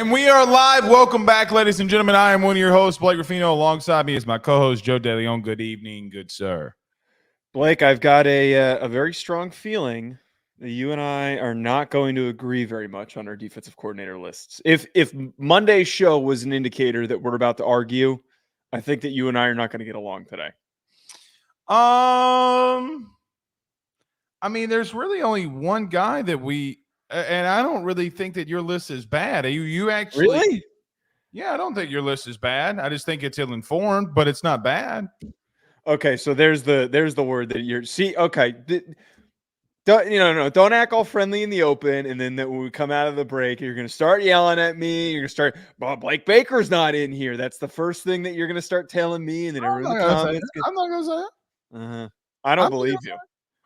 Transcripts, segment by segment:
And we are live. Welcome back, ladies and gentlemen. I am one of your hosts, Blake Ruffino. Alongside me is my co-host, Joe DeLeone. Good evening, good sir. Blake, I've got a very strong feeling that you and I are not going to agree very much on our defensive coordinator lists. If Monday's show was an indicator that we're about to argue, I think that you and I are not going to get along today. I mean, there's really only one guy that and I don't really think that your list is bad. You actually really? Yeah, I don't think your list is bad. I just think it's ill-informed, but it's not bad. Okay, so there's the word that you're okay. Don't act all friendly in the open, and then when we come out of the break, you're going to start yelling at me. You're going to start, well, Blake Baker's not in here. That's the first thing that you're going to start telling me, and then I'm not going to say it. I don't believe you.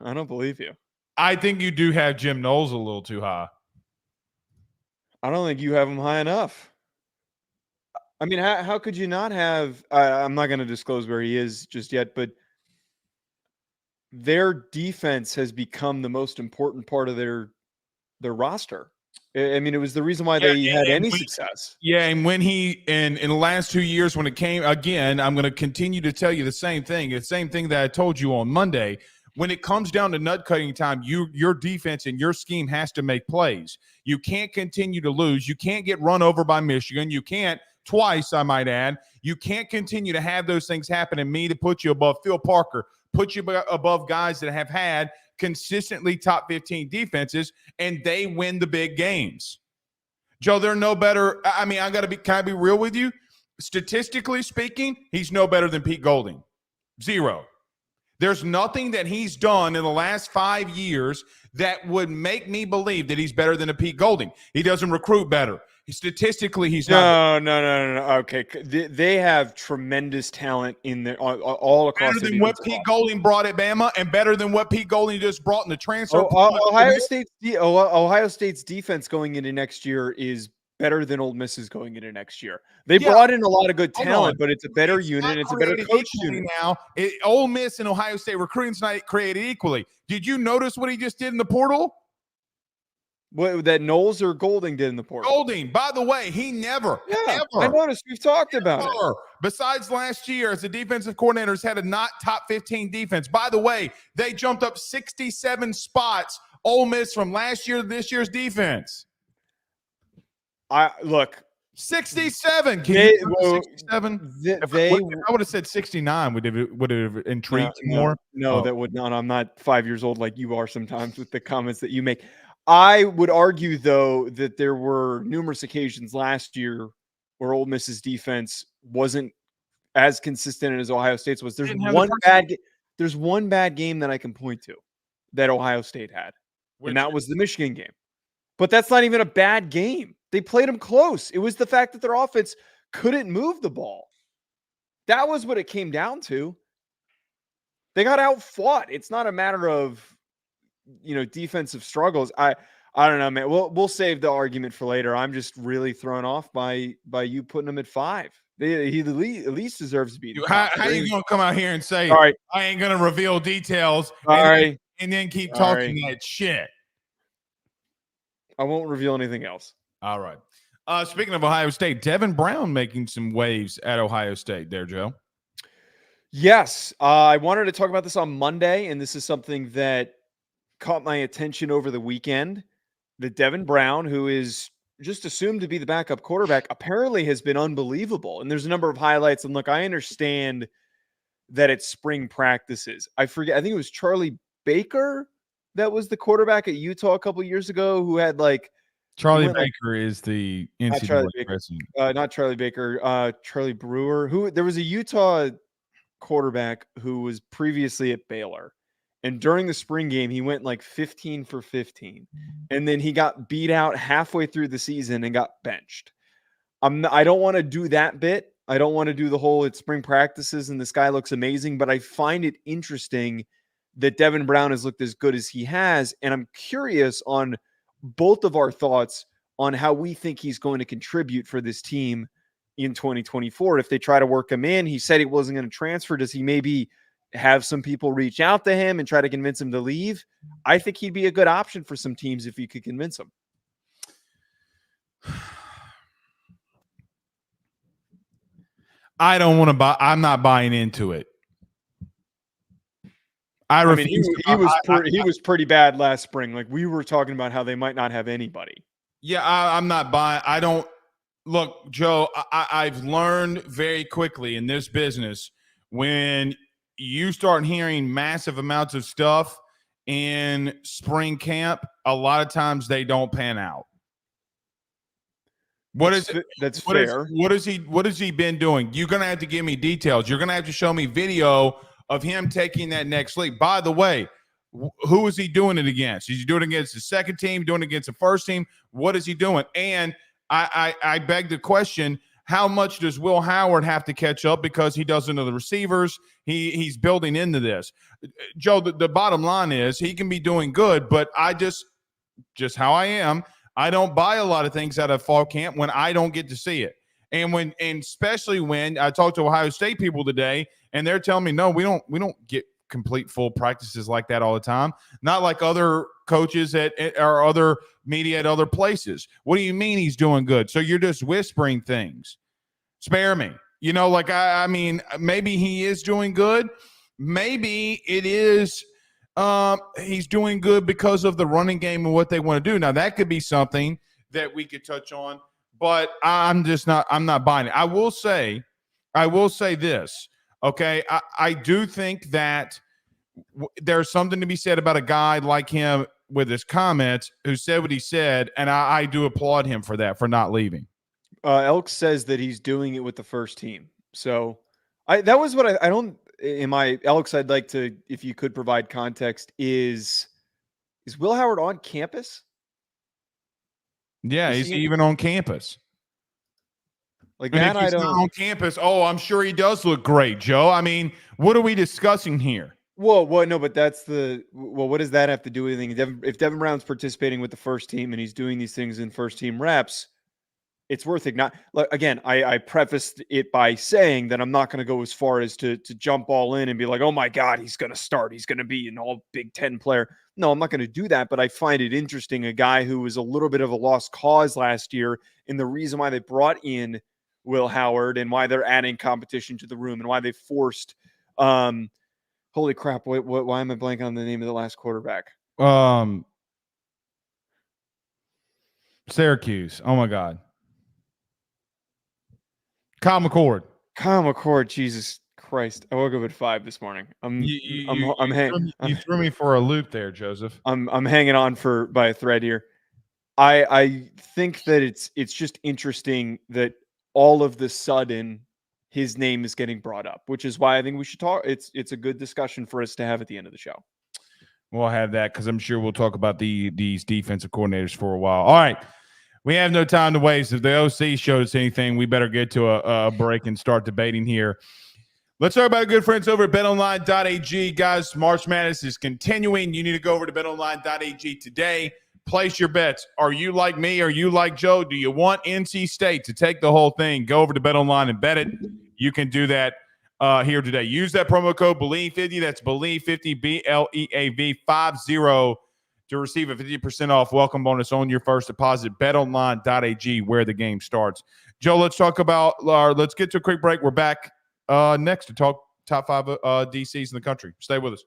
I don't believe you. I think you do have Jim Knowles a little too high. I don't think you have him high enough. I mean, how could you not have? I'm not going to disclose where he is just yet, but their defense has become the most important part of their roster. I mean, it was the reason why they had any success. Yeah, and when in the last 2 years, when it came again, I'm going to continue to tell you the same thing. The same thing that I told you on Monday. When it comes down to nut cutting time, your defense and your scheme has to make plays. You can't continue to lose. You can't get run over by Michigan. You can't twice, I might add. You can't continue to have those things happen and me to put you above Phil Parker, put you above guys that have had consistently top 15 defenses, and they win the big games. Joe, they're no better. I mean, can I be real with you? Statistically speaking, he's no better than Pete Golding. Zero. There's nothing that he's done in the last 5 years that would make me believe that he's better than a Pete Golding. He doesn't recruit better. Statistically, he's not. No. Okay, they have tremendous talent in there all across. Better than what Pete Golding brought at Bama, and better than what Pete Golding just brought in the transfer. Ohio State's defense going into next year is better than Ole Miss's going into next year. They brought in a lot of good talent, but it's a better unit. It's a better coach unit. Now, Ole Miss and Ohio State recruiting's not created equally. Did you notice what he just did in the portal? What that Knowles or Golding did in the portal? Golding, by the way, he never, ever. I noticed. We've talked about it. Besides last year, as the defensive coordinators had a not top 15 defense. By the way, they jumped up 67 spots, Ole Miss, from last year to this year's defense. 67. 67? I would have said 69. Would have intrigued more? No, that would not. I'm not 5 years old like you are sometimes with the comments that you make. I would argue, though, that there were numerous occasions last year where Ole Miss's defense wasn't as consistent as Ohio State's was. There's one bad game that I can point to that Ohio State had, and that was the Michigan game. But that's not even a bad game. They played them close. It was the fact that their offense couldn't move the ball. That was what it came down to. They got outfought. It's not a matter of defensive struggles. I don't know, man. We'll save the argument for later. I'm just really thrown off by you putting him at 5. He at least deserves to be. How are you going to come out here and say, all right, I ain't going to reveal details and then keep talking that shit? I won't reveal anything else. All right. Speaking of Ohio State, Devin Brown making some waves at Ohio State there, Joe. Yes. I wanted to talk about this on Monday, and this is something that caught my attention over the weekend. That Devin Brown, who is just assumed to be the backup quarterback, apparently has been unbelievable. And there's a number of highlights. And look, I understand that it's spring practices. I forget. I think it was Charlie Baker that was the quarterback at Utah a couple of years ago who had Charlie Baker is the NCAA president. Not Charlie Baker. Charlie Brewer. There was a Utah quarterback who was previously at Baylor. And during the spring game, he went 15 for 15. And then he got beat out halfway through the season and got benched. I don't want to do that bit. I don't want to do the whole it's spring practices and this guy looks amazing. But I find it interesting that Devin Brown has looked as good as he has. And I'm curious on both of our thoughts on how we think he's going to contribute for this team in 2024. If they try to work him in, he said he wasn't going to transfer. Does he maybe have some people reach out to him and try to convince him to leave? I think he'd be a good option for some teams if you could convince him. I don't want to buy. I'm not buying into it. I mean, he was pretty bad last spring. Like, we were talking about how they might not have anybody. Yeah, I'm not buying. I don't look, Joe. I've learned very quickly in this business when you start hearing massive amounts of stuff in spring camp, a lot of times they don't pan out. What is it? That's fair. What has he been doing? You're gonna have to give me details. You're gonna have to show me video of him taking that next leap. By the way, who is he doing it against? Is he doing it against the second team? Doing it against the first team? What is he doing? And I beg the question: how much does Will Howard have to catch up because he doesn't know the receivers? He's building into this. Joe, the bottom line is he can be doing good, but I just how I am. I don't buy a lot of things out of fall camp when I don't get to see it. And especially when I talked to Ohio State people today, and they're telling me, no, we don't get complete full practices like that all the time. Not like other coaches or other media at other places. What do you mean he's doing good? So you're just whispering things. Spare me. Like I mean, maybe he is doing good. Maybe it is he's doing good because of the running game and what they want to do. Now that could be something that we could touch on, but I'm not buying it. I will say this. Okay. I do think that there's something to be said about a guy like him with his comments who said what he said. And I do applaud him for that, for not leaving. Elk says that he's doing it with the first team. So that was what I don't, Alex, I'd like to, if you could provide context, is Will Howard on campus? Yeah, he's even on campus. Like that, I don't. Not on campus. Oh, I'm sure he does look great, Joe. I mean, what are we discussing here? Well, no, but what does that have to do with anything? If Devin Brown's participating with the first team and he's doing these things in first team reps, it's worth it. Again, I prefaced it by saying that I'm not going to go as far as to jump all in and be like, oh my God, he's going to start. He's going to be an all Big Ten player. No, I'm not going to do that. But I find it interesting. A guy who was a little bit of a lost cause last year, and the reason why they brought in Will Howard and why they're adding competition to the room and why they forced, holy crap. Why am I blanking on the name of the last quarterback? Syracuse. Oh my God. Kyle McCord. Jesus Christ. I woke up at 5 this morning. You threw me for a loop there, Joseph. I'm hanging on by a thread here. I think that it's just interesting that all of the sudden his name is getting brought up, which is why I think we should talk. It's a good discussion for us to have at the end of the show. We'll have that because I'm sure we'll talk about these defensive coordinators for a while. All right. We have no time to waste. If the OC showed us anything, we better get to a break and start debating here. Let's talk about our good friends over at betonline.ag. Guys, March Madness is continuing. You need to go over to betonline.ag today. Place your bets. Are you like me? Are you like Joe? Do you want NC State to take the whole thing? Go over to betonline and bet it. You can do that here today. Use that promo code BELIEVE50. That's BELIEVE50, BLEAV50, to receive a 50% off welcome bonus on your first deposit. BetOnline.ag, where the game starts. Joe, let's get to a quick break. We're back next to talk top 5 DCs in the country. Stay with us.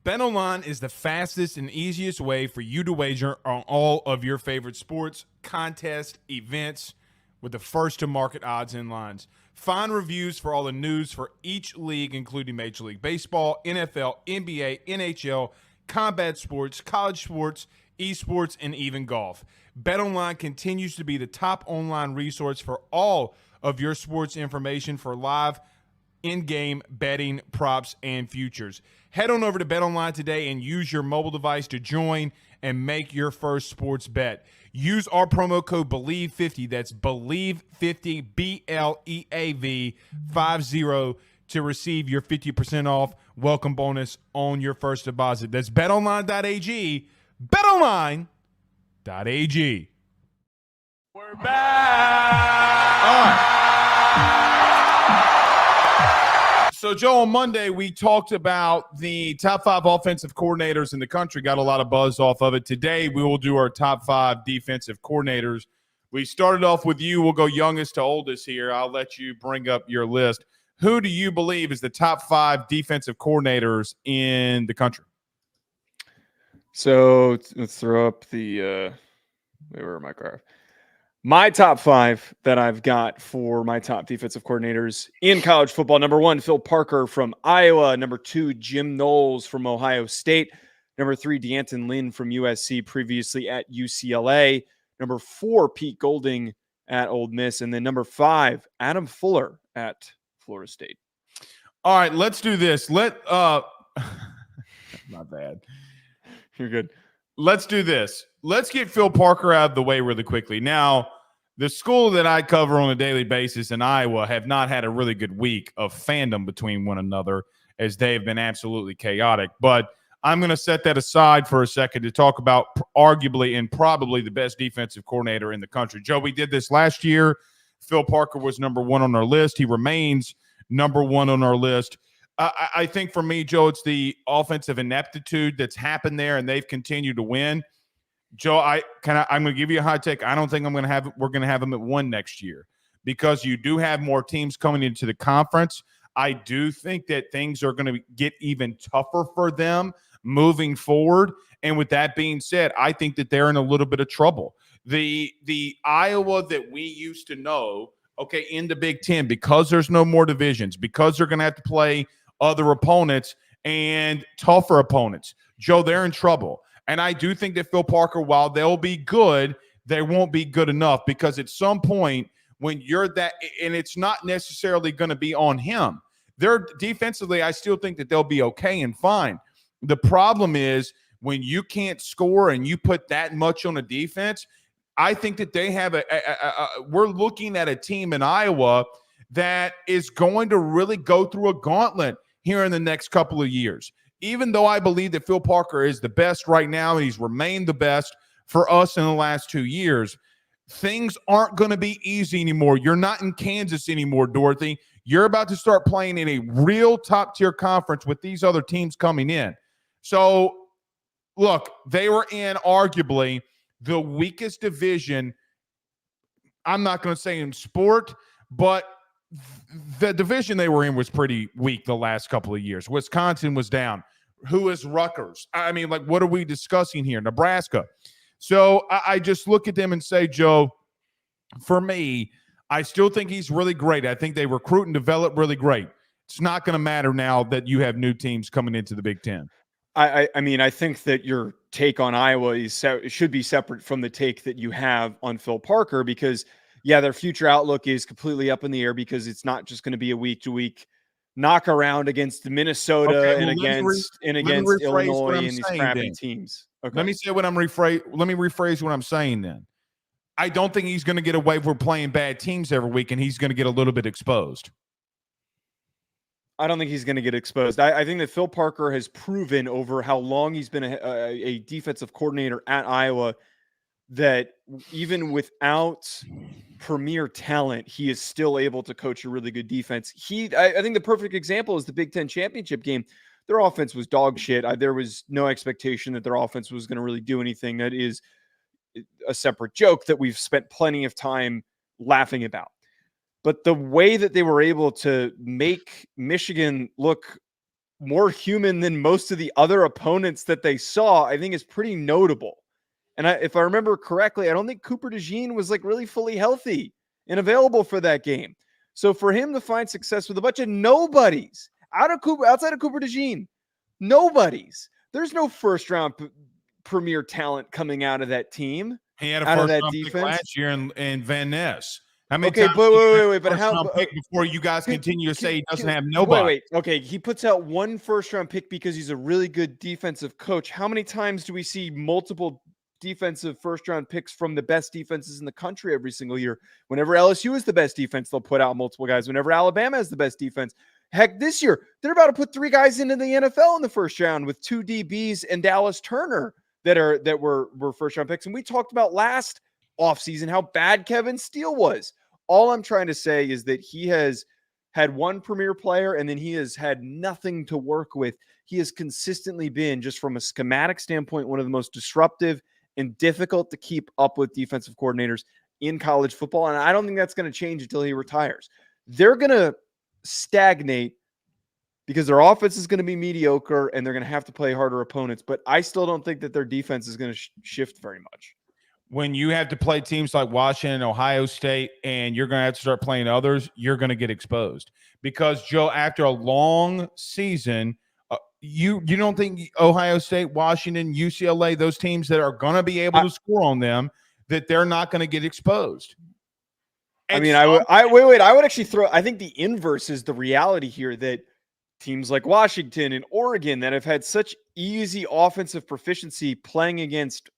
BetOnline is the fastest and easiest way for you to wager on all of your favorite sports, contests, events with the first-to-market odds and lines. Find reviews for all the news for each league, including Major League Baseball, NFL, NBA, NHL, combat sports, college sports, esports, and even golf. BetOnline continues to be the top online resource for all of your sports information for live in-game betting, props, and futures. Head on over to BetOnline today and use your mobile device to join and make your first sports bet. Use our promo code BELIEVE50, that's BELIEVE50, BLEAV50, to receive your 50% off welcome bonus on your first deposit. That's betonline.ag, betonline.ag. We're back. All right. So, Joe, on Monday, we talked about the top 5 offensive coordinators in the country, got a lot of buzz off of it. Today, we will do our top 5 defensive coordinators. We started off with you. We'll go youngest to oldest here. I'll let you bring up your list. Who do you believe is the top 5 defensive coordinators in the country? So let's throw up the where are my car? My top 5 that I've got for my top defensive coordinators in college football. Number 1, Phil Parker from Iowa. Number 2, Jim Knowles from Ohio State. Number 3, D'Anton Lynn from USC, previously at UCLA. Number 4, Pete Golding at Ole Miss. And then number 5, Adam Fuller at Florida State. All right, let's do this. Not bad. You're good. Let's do this. Let's get Phil Parker out of the way really quickly. Now, the school that I cover on a daily basis in Iowa have not had a really good week of fandom between one another, as they have been absolutely chaotic. But I'm going to set that aside for a second to talk about arguably and probably the best defensive coordinator in the country. Joe, we did this last year. Phil Parker was number 1 on our list. He remains number 1 on our list. I think for me, Joe, it's the offensive ineptitude that's happened there, and they've continued to win. Joe, I'm going to give you a hot take. I don't think we're going to have them at 1 next year, because you do have more teams coming into the conference. I do think that things are going to get even tougher for them moving forward. And with that being said, I think that they're in a little bit of trouble. The Iowa that we used to know, okay, in the Big Ten, because there's no more divisions, because they're going to have to play other opponents and tougher opponents, Joe, they're in trouble. And I do think that Phil Parker, while they'll be good, they won't be good enough, because at some point when you're that, and it's not necessarily going to be on him. They're defensively, I still think that they'll be okay and fine. The problem is when you can't score and you put that much on a defense, I think that they have we're looking at a team in Iowa that is going to really go through a gauntlet here in the next couple of years. Even though I believe that Phil Parker is the best right now, and he's remained the best for us in the last 2 years, things aren't going to be easy anymore. You're not in Kansas anymore, Dorothy. You're about to start playing in a real top-tier conference with these other teams coming in. So, look, they were in arguably the weakest division, I'm not going to say in sport, but the division they were in was pretty weak the last couple of years. Wisconsin was down. Who is Rutgers? I mean, like, what are we discussing here? Nebraska. So I just look at them and say, Joe, for me, I still think he's really great. I think they recruit and develop really great. It's not going to matter now that you have new teams coming into the Big Ten. I mean, I think that your take on Iowa should be separate from the take that you have on Phil Parker, because yeah, their future outlook is completely up in the air, because it's not just going to be a week-to-week knock around against Minnesota and against Illinois and these crappy teams. Okay. Let me rephrase what I'm saying then. I don't think he's going to get away with playing bad teams every week, and he's going to get a little bit exposed. I don't think he's going to get exposed. I think that Phil Parker has proven over how long he's been a defensive coordinator at Iowa that even without premier talent, he is still able to coach a really good defense. I think the perfect example is the Big Ten championship game. Their offense was dog shit. There was no expectation that their offense was going to really do anything. That is a separate joke that we've spent plenty of time laughing about. But the way that they were able to make Michigan look more human than most of the other opponents that they saw, I think is pretty notable. And if I remember correctly, I don't think Cooper DeJean was like really fully healthy and available for that game. So for him to find success with a bunch of nobodies outside of Cooper DeJean, nobodies. There's no first round premier talent coming out of that team. He had a first round pick last year in Van Ness. How many times wait, but how before you guys continue to say he doesn't have nobody? Wait. Okay, he puts out one first round pick because he's a really good defensive coach. How many times do we see multiple defensive first round picks from the best defenses in the country every single year? Whenever LSU is the best defense, they'll put out multiple guys. Whenever Alabama has the best defense, heck, this year they're about to put 3 guys into the NFL in the first round with 2 DBs and Dallas Turner that were first round picks. And we talked about last offseason how bad Kevin Steele was. All I'm trying to say is that he has had one premier player and then he has had nothing to work with. He has consistently been, just from a schematic standpoint, one of the most disruptive and difficult to keep up with defensive coordinators in college football, and I don't think that's going to change until he retires. They're going to stagnate because their offense is going to be mediocre and they're going to have to play harder opponents. But I still don't think that their defense is going to shift very much. When you have to play teams like Washington, Ohio State, and you're going to have to start playing others, you're going to get exposed. Because, Joe, after a long season, you don't think Ohio State, Washington, UCLA, those teams that are going to be able to score on them, that they're not going to get exposed? I mean, I would actually I think the inverse is the reality here, that teams like Washington and Oregon that have had such easy offensive proficiency playing against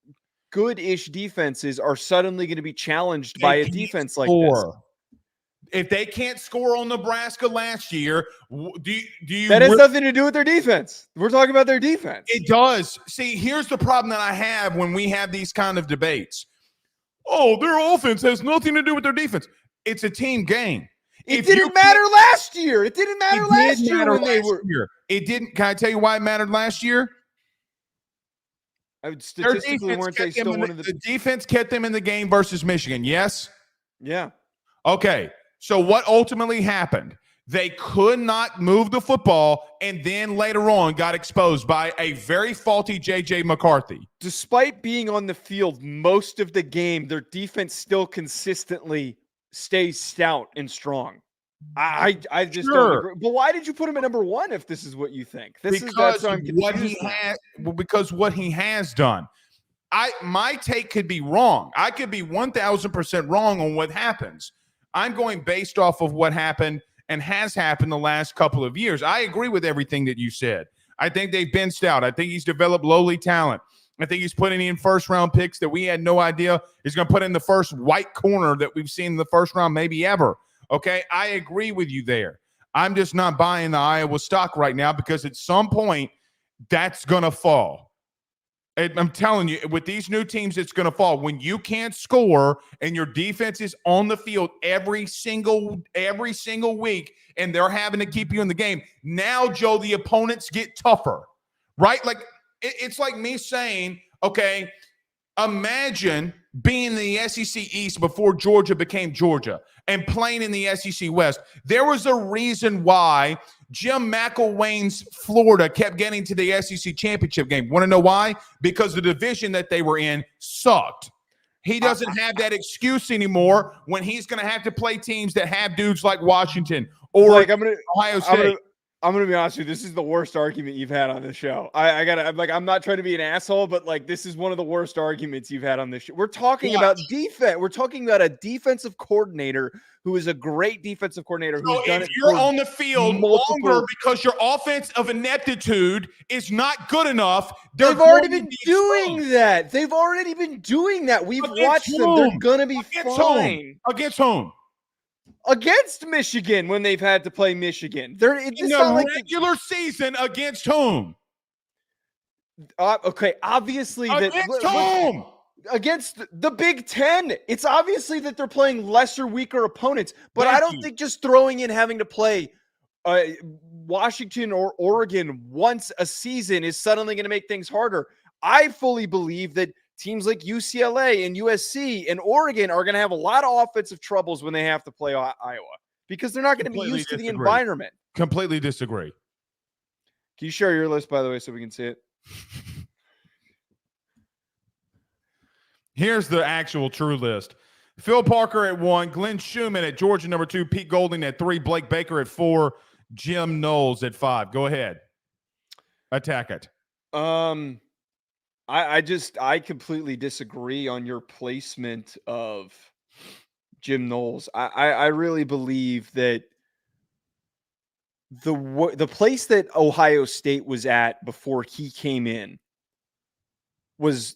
good-ish defenses are suddenly going to be challenged by a defense like this. If they can't score on Nebraska last year, do you? That has nothing to do with their defense. We're talking about their defense. It does. See, here's the problem that I have when we have these kind of debates. Oh, their offense has nothing to do with their defense. It's a team game. It didn't matter last year. It didn't matter last year when they were. It didn't. Can I tell you why it mattered last year? I would statistically weren't they still one of the defense kept them in the game versus Michigan? Yes. Yeah. Okay. So what ultimately happened? They could not move the football, and then later on got exposed by a very faulty J.J. McCarthy. Despite being on the field most of the game, their defense still consistently stays stout and strong. I just don't agree. But why did you put him at number one if this is what you think? Because what he has done. My take could be wrong. I could be 1,000% wrong on what happens. I'm going based off of what happened and has happened the last couple of years. I agree with everything that you said. I think they've been stout. I think he's developed lowly talent. I think he's putting in first-round picks that we had no idea he's going to put in the first white corner that we've seen in the first round maybe ever. Okay, I agree with you there. I'm just not buying the Iowa stock right now because at some point that's going to fall. I'm telling you, with these new teams, it's going to fall. When you can't score and your defense is on the field every single week and they're having to keep you in the game, now, Joe, the opponents get tougher, right? Like, it's like me saying, okay, imagine being in the SEC East before Georgia became Georgia and playing in the SEC West. There was a reason why Jim McElwain's Florida kept getting to the SEC championship game. Want to know why? Because the division that they were in sucked. He doesn't have that excuse anymore when he's going to have to play teams that have dudes like Washington or like Ohio State. I'm going to be honest with you. This is the worst argument you've had on the show. I'm not trying to be an asshole, but like, this is one of the worst arguments you've had on this show. We're talking about defense. We're talking about a defensive coordinator who is a great defensive coordinator. So if you're on the field longer because your offense of ineptitude is not good enough, they've already been doing that. They've already been doing that. We've watched them. They're going to be fine. Against whom? Against Michigan when they've had to play Michigan. They're in the regular season against whom? Okay, obviously against whom? Against the Big Ten. It's obviously that they're playing lesser, weaker opponents. But I don't think just throwing in having to play Washington or Oregon once a season is suddenly going to make things harder. I fully believe that teams like UCLA and USC and Oregon are going to have a lot of offensive troubles when they have to play Iowa because they're not going to be used to the environment. Completely disagree. Can you share your list, by the way, so we can see it? Here's the actual true list. Phil Parker at 1, Glenn Schumann at Georgia number 2, Pete Golding at 3, Blake Baker at 4, Jim Knowles at 5. Go ahead. Attack it. I completely disagree on your placement of Jim Knowles. I really believe that the place that Ohio State was at before he came in was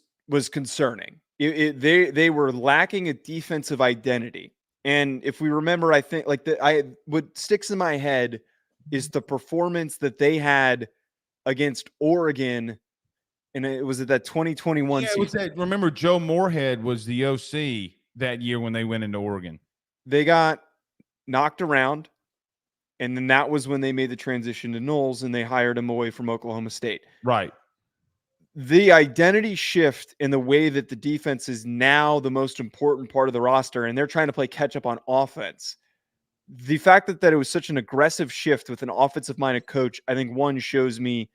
concerning. They were lacking a defensive identity. And if we remember, I think what sticks in my head is the performance that they had against Oregon. And it was at that 2021 season. Remember, Joe Moorhead was the OC that year when they went into Oregon. They got knocked around, and then that was when they made the transition to Knowles, and they hired him away from Oklahoma State. Right. the identity shift in the way that the defense is now the most important part of the roster, and they're trying to play catch up on offense. The fact that it was such an aggressive shift with an offensive-minded coach, I think one shows me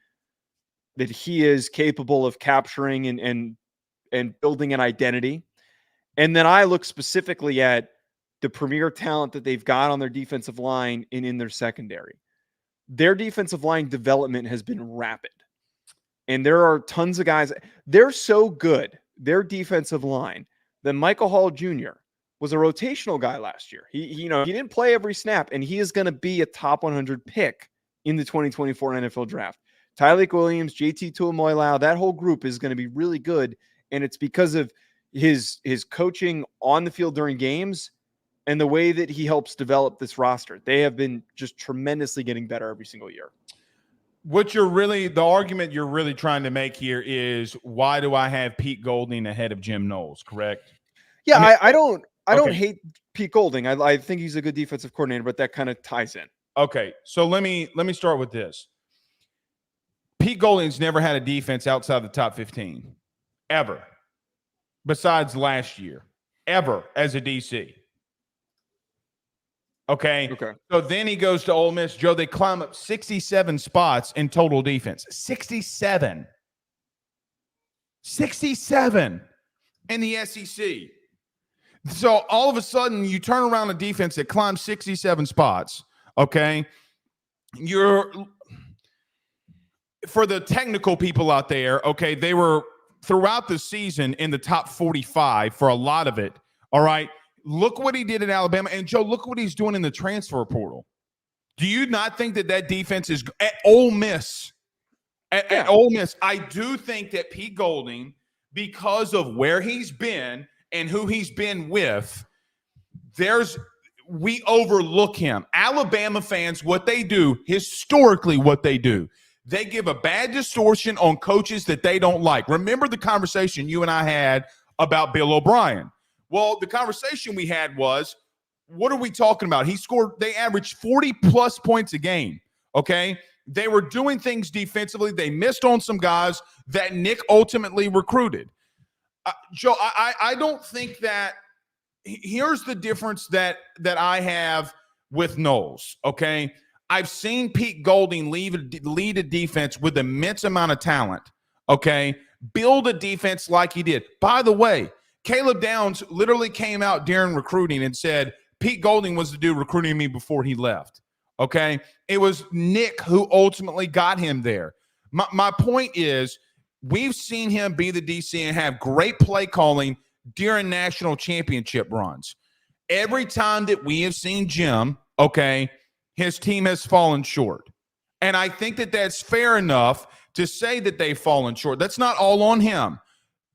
that he is capable of capturing and building an identity. And then I look specifically at the premier talent that they've got on their defensive line and in their secondary. Their defensive line development has been rapid. And there are tons of guys. They're so good, their defensive line, that Michael Hall Jr. was a rotational guy last year. He didn't play every snap, and he is going to be a top 100 pick in the 2024 NFL draft. Tyleik Williams, JT Tuimolau, that whole group is going to be really good, and it's because of his coaching on the field during games and the way that he helps develop this roster. They have been just tremendously getting better every single year. The argument you're really trying to make here is, why do I have Pete Golding ahead of Jim Knowles, correct? Yeah, I don't hate Pete Golding. I think he's a good defensive coordinator, but that kind of ties in. Okay, so let me start with this. Pete Golding's never had a defense outside the top 15, ever, besides last year, ever as a DC. Okay. So then he goes to Ole Miss. Joe, they climb up 67 spots in total defense. 67 in the SEC. So all of a sudden, you turn around a defense that climbs 67 spots. Okay. For the technical people out there, okay, they were throughout the season in the top 45 for a lot of it. All right. Look what he did in Alabama. And, Joe, look what he's doing in the transfer portal. Do you not think that defense is – at Ole Miss, at Ole Miss, I do think that Pete Golding, because of where he's been and who he's been with, we overlook him. Alabama fans, what they do, historically what they do, they give a bad distortion on coaches that they don't like. Remember the conversation you and I had about Bill O'Brien. Well, the conversation we had was, what are we talking about? They averaged 40-plus points a game, okay? They were doing things defensively. They missed on some guys that Nick ultimately recruited. Joe, I don't think that – here's the difference that I have with Knowles, okay? I've seen Pete Golding lead a defense with immense amount of talent, okay? Build a defense like he did. By the way, Caleb Downs literally came out during recruiting and said, Pete Golding was the dude recruiting me before he left. Okay. It was Nick who ultimately got him there. My point is, we've seen him be the DC and have great play calling during national championship runs. Every time that we have seen Jim, okay, his team has fallen short. And I think that that's fair enough to say that they've fallen short. That's not all on him.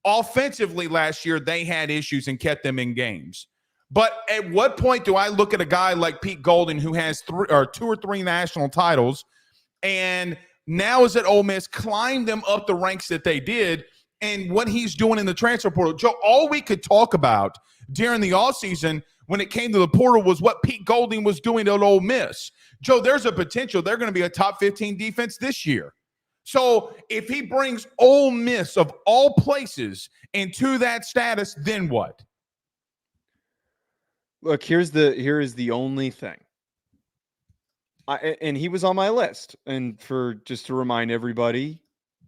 Offensively last year, they had issues and kept them in games. But at what point do I look at a guy like Pete Golding, who has 2 or 3 national titles, and now is at Ole Miss, climbed them up the ranks that they did, and what he's doing in the transfer portal? Joe, all we could talk about during the offseason when it came to the portal was what Pete Golding was doing at Ole Miss. Joe, there's a potential they're going to be a top 15 defense this year. So if he brings Ole Miss of all places into that status, then what? Look, here is the only thing. And he was on my list. And just to remind everybody,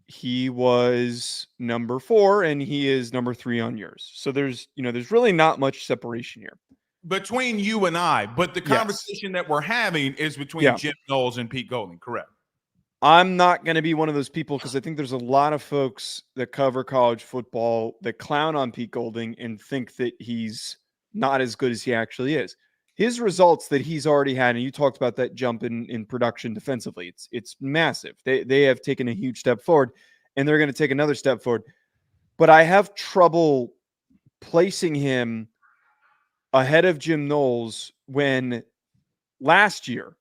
he was number 4 and he is number 3 on yours. So there's really not much separation here between you and I. But the conversation that we're having is between Jim Knowles and Pete Golding, correct? I'm not going to be one of those people, because I think there's a lot of folks that cover college football that clown on Pete Golding and think that he's not as good as he actually is. His results that he's already had, and you talked about that jump in production defensively, it's massive. They have taken a huge step forward, and they're going to take another step forward. But I have trouble placing him ahead of Jim Knowles when last year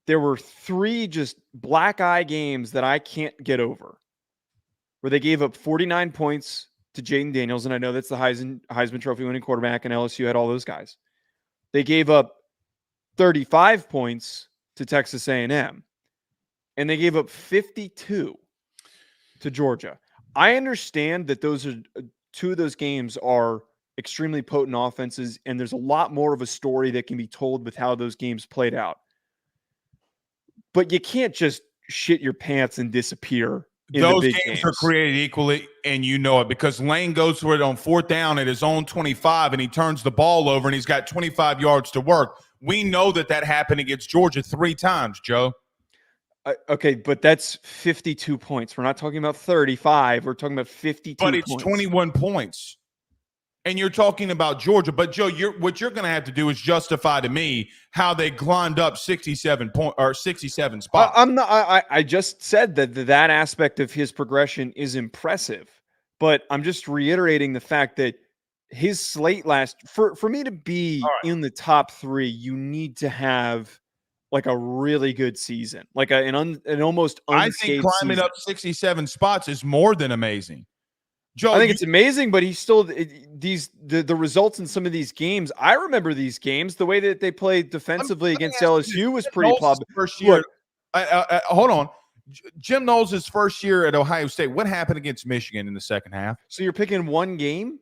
there were 3 just black eye games that I can't get over, where they gave up 49 points to Jaden Daniels. And I know that's the Heisman Trophy winning quarterback, and LSU had all those guys. They gave up 35 points to Texas A&M, and they gave up 52 to Georgia. I understand that those are two of those games are extremely potent offenses, and there's a lot more of a story that can be told with how those games played out. But you can't just shit your pants and disappear in Those the big games are created equally, and you know it because Lane goes for it on 4th down at his own 25, and he turns the ball over, and he's got 25 yards to work. We know that happened against Georgia 3 times, Joe. Okay, but that's 52 points. We're not talking about 35. We're talking about 52 But it's points. 21 points. And you're talking about Georgia. But, Joe, what you're going to have to do is justify to me how they climbed up 67 spots. I'm not. I just said that aspect of his progression is impressive. But I'm just reiterating the fact that his slate for me to be in the top 3, you need to have like a really good season, like an almost unscathed I think climbing season. up 67 spots is more than amazing. Joe, I think it's amazing, but he's still the results in some of these games. I remember these games. The way that they played defensively against LSU was pretty plausible. First year, hold on. Jim Knowles' first year at Ohio State. What happened against Michigan in the second half? So you're picking one game?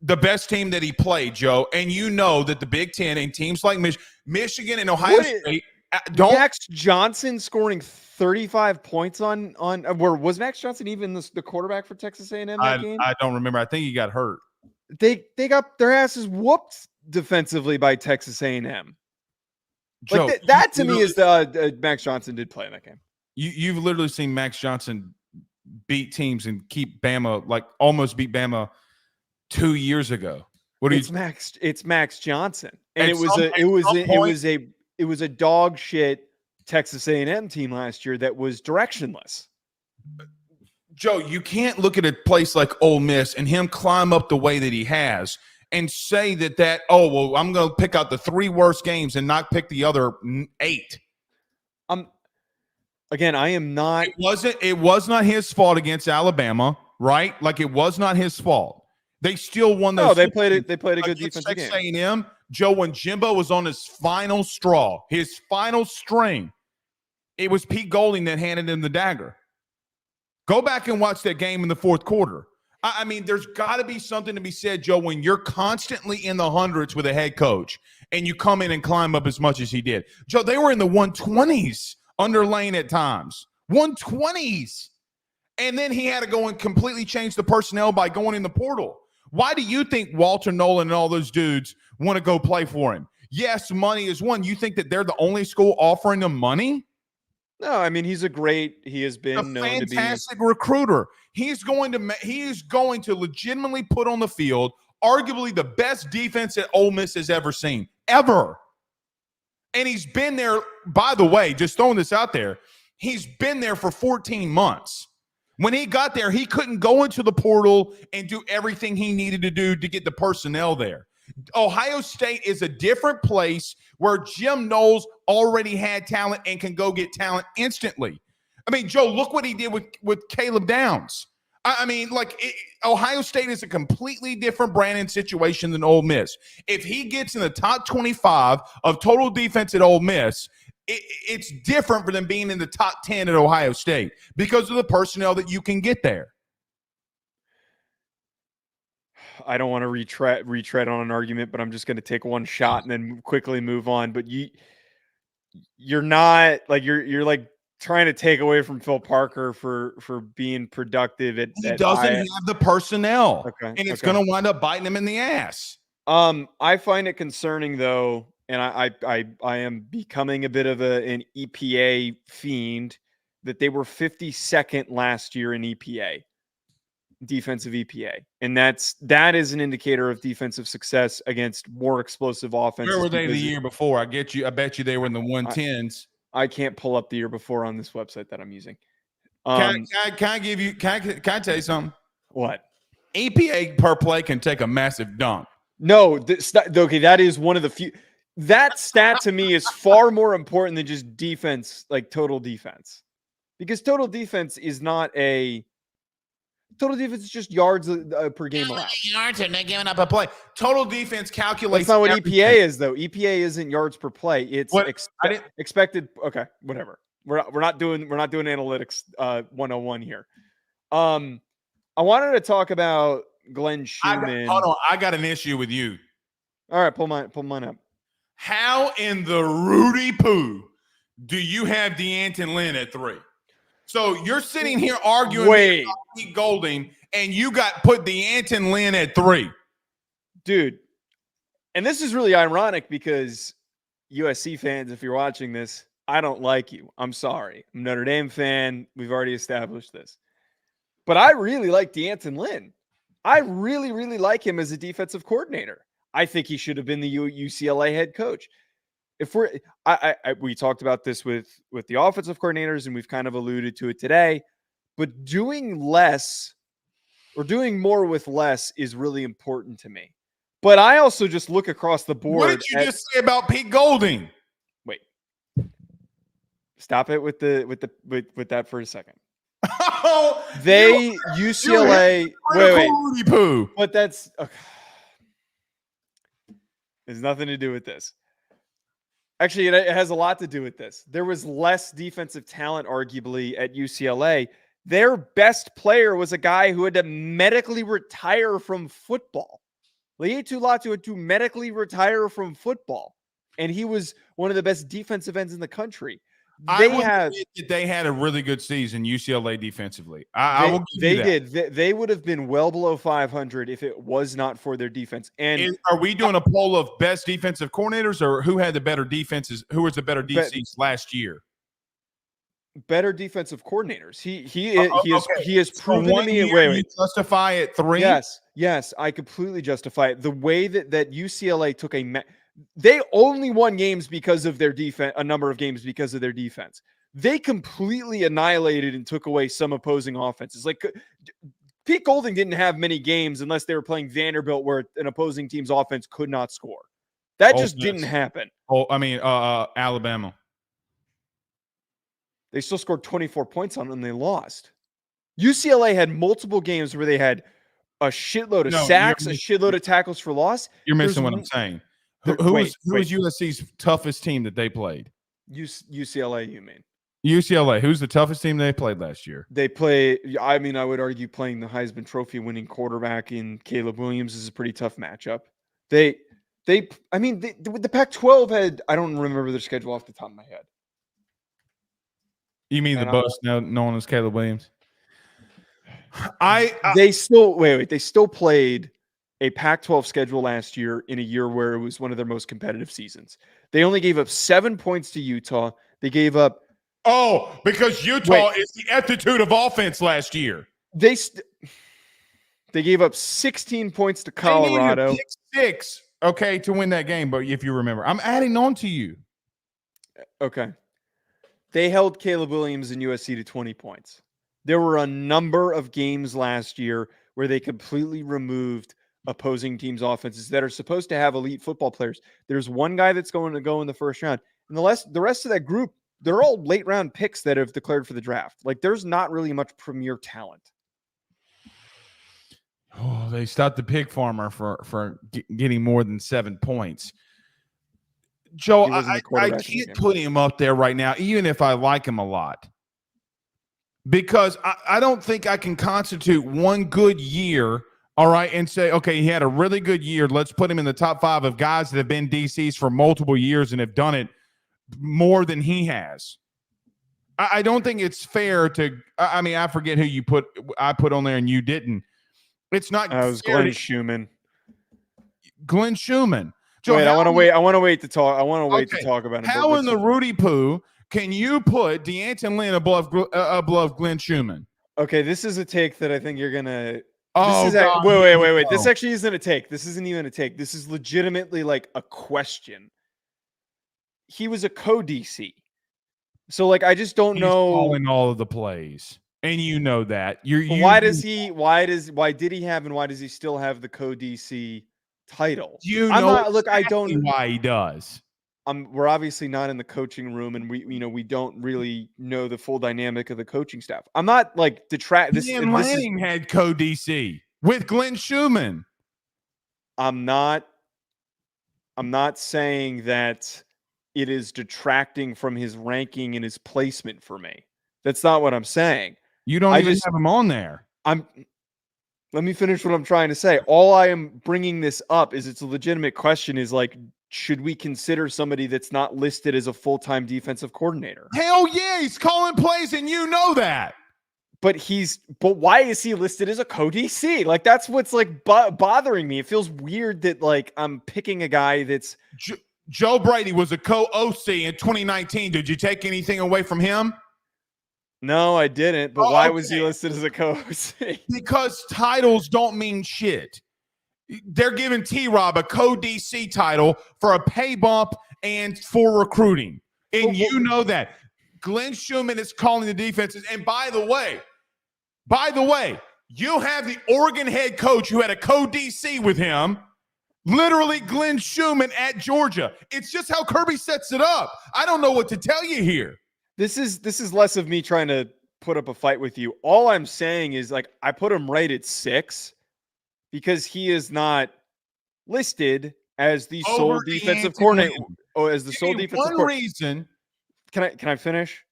The best team that he played, Joe, and you know that the Big Ten and teams like Michigan and Ohio State don't. Max Johnson scoring 35 points on where was Max Johnson even the quarterback for Texas A&M that game? I don't remember. I think he got hurt. They got their asses whooped defensively by Texas A&M. Joe, like that to me is the Max Johnson did play in that game. You've literally seen Max Johnson beat teams and keep Bama, like almost beat Bama 2 years ago. It's Max Johnson, and it was a dog shit Texas A&M team last year that was directionless. Joe, you can't look at a place like Ole Miss and him climb up the way that he has and say that I'm going to pick out the 3 worst games and not pick the other 8. Again, I am not. It was not his fault against Alabama, right? Like it was not his fault. They still won those. No, they played a good defensive Texas game. A&M, Joe, when Jimbo was on his final straw, his final string, it was Pete Golding that handed him the dagger. Go back and watch that game in the 4th quarter. I mean, there's got to be something to be said, Joe, when you're constantly in the hundreds with a head coach and you come in and climb up as much as he did. Joe, they were in the 120s under Lane at times. 120s. And then he had to go and completely change the personnel by going in the portal. Why do you think Walter Nolan and all those dudes want to go play for him? Yes, money is one. You think that they're the only school offering them money? No, I mean he has been a fantastic recruiter. He is going to legitimately put on the field arguably the best defense that Ole Miss has ever seen, ever. And he's been there, by the way, just throwing this out there, he's been there for 14 months. When he got there, he couldn't go into the portal and do everything he needed to do to get the personnel there. Ohio State is a different place where Jim Knowles already had talent and can go get talent instantly. I mean, Joe, look what he did with Caleb Downs. Ohio State is a completely different brand and situation than Ole Miss. If he gets in the top 25 of total defense at Ole Miss, it's different than being in the top 10 at Ohio State because of the personnel that you can get there. I don't want to retread on an argument, but I'm just going to take one shot and then quickly move on. But you're not like you're like trying to take away from Phil Parker for being productive. He doesn't have the personnel, and it's going to wind up biting him in the ass. I find it concerning though, and I am becoming a bit of an EPA fiend, that they were 52nd last year in EPA. Defensive EPA, and that is an indicator of defensive success against more explosive offenses. Where were they the year before? I bet you they were in the 110s. I can't pull up the year before on this website that I'm using. Can I tell you something? What? EPA per play can take a massive dump. No, okay, that is one of the few. That stat to me is far more important than just defense, like total defense, because total defense is not a. Total defense is just yards per game allowed. Yards and they're giving up a play. Total defense calculates. That's not what EPA is, though. EPA isn't yards per play. It's expected. Okay, whatever. We're not doing analytics 101 here. I wanted to talk about Glenn Schumann. Hold on, I got an issue with you. All right, pull mine up. How in the Rudy Poo do you have DeAnton Lynn at 3? So you're sitting here arguing about Pete Golding, and you got put DeAnton Lynn at 3. Dude, and this is really ironic because USC fans, if you're watching this, I don't like you. I'm sorry. I'm a Notre Dame fan. We've already established this. But I really like DeAnton Lynn. I really, really like him as a defensive coordinator. I think he should have been the UCLA head coach. If we talked about this with the offensive coordinators, and we've kind of alluded to it today, but doing less or doing more with less is really important to me. But I also just look across the board. What did you just say about Pete Golding? Wait, stop it with that for a second. Oh, UCLA. Wait. But that's okay. There's nothing to do with this. Actually, it has a lot to do with this. There was less defensive talent, arguably, at UCLA. Their best player was a guy who had to medically retire from football. Laiatu Latu had to medically retire from football, and he was one of the best defensive ends in the country. They had a really good season, UCLA defensively. I will give you that. They would have been well below 500 if it was not for their defense. And are we doing a poll of best defensive coordinators, or who had the better defenses? Who was the better DCs last year? Better defensive coordinators. He has proven to me. You justify it 3. Yes, I completely justify it. The way that UCLA took they only won games because of their defense, a number of games because of their defense. They completely annihilated and took away some opposing offenses. Like Pete Golding didn't have many games unless they were playing Vanderbilt where an opposing team's offense could not score. That just didn't happen. Alabama. They still scored 24 points on them and they lost. UCLA had multiple games where they had a shitload of sacks, a shitload of tackles for loss. You're missing what I'm saying. Who was USC's toughest team that they played? UCLA, you mean? UCLA. Who's the toughest team they played last year? I would argue playing the Heisman Trophy winning quarterback in Caleb Williams is a pretty tough matchup. The Pac-12 had, I don't remember their schedule off the top of my head. You mean the bust now known as Caleb Williams? They still played a Pac-12 schedule last year in a year where it was one of their most competitive seasons. They only gave up 7 points to Utah. They gave up. Because Utah is the aptitude of offense last year. They gave up 16 points to Colorado. 6 to win that game. But if you remember, I'm adding on to you. Okay. They held Caleb Williams and USC to 20 points. There were a number of games last year where they completely removed opposing teams' offenses that are supposed to have elite football players. There's one guy that's going to go in the first round. And the rest of that group, they're all late round picks that have declared for the draft. Like, there's not really much premier talent. Oh, they stopped the pig farmer for getting more than 7 points. Joe, I can't put him up there right now, even if I like him a lot. Because I don't think I can constitute one good year, all right, and say, okay, he had a really good year. Let's put him in the top 5 of guys that have been DCs for multiple years and have done it more than he has. I don't think it's fair to – I forget who I put on there and you didn't. It's not – It was Glenn Schumann. Glenn Schumann. Joe, I want to wait to talk. I want to wait to talk about him. How in the Rudy Poo can you put DeAnton Lynn above Glenn Schumann? Okay, this is a take that I think you're gonna. God. Wait. This actually isn't a take. This isn't even a take. This is legitimately like a question. He was a co-DC, so like I just don't know. Calling all of the plays, and you know that. Why does he still have the co-DC title? I don't know why he does. We're obviously not in the coaching room, and we don't really know the full dynamic of the coaching staff. I'm not like Dan Lanning had co-DC with Glenn 'm not saying that it is detracting from his ranking and his placement for me. That's not what I'm saying. You don't even have him on there. Let me finish what I'm trying to say. All I am bringing this up is it's a legitimate question is like, should we consider somebody that's not listed as a full-time defensive coordinator? Hell yeah, he's calling plays and you know that. But why is he listed as a co-DC? Like, that's what's like bothering me. It feels weird that like I'm picking a guy that's Joe Brady was a co-OC in 2019. Did you take anything away from him? No, I didn't. But why was he listed as a co-OC? Because titles don't mean shit. They're giving T-Rob a co-DC title for a pay bump and for recruiting. And you know that. Glenn Schumann is calling the defenses. And by the way, you have the Oregon head coach who had a co-DC with him, literally Glenn Schumann at Georgia. It's just how Kirby sets it up. I don't know what to tell you here. This is less of me trying to put up a fight with you. All I'm saying is like I put him right at 6 because he is not listed as the sole defensive coordinator. Oh, as the sole defensive coordinator. Can I finish?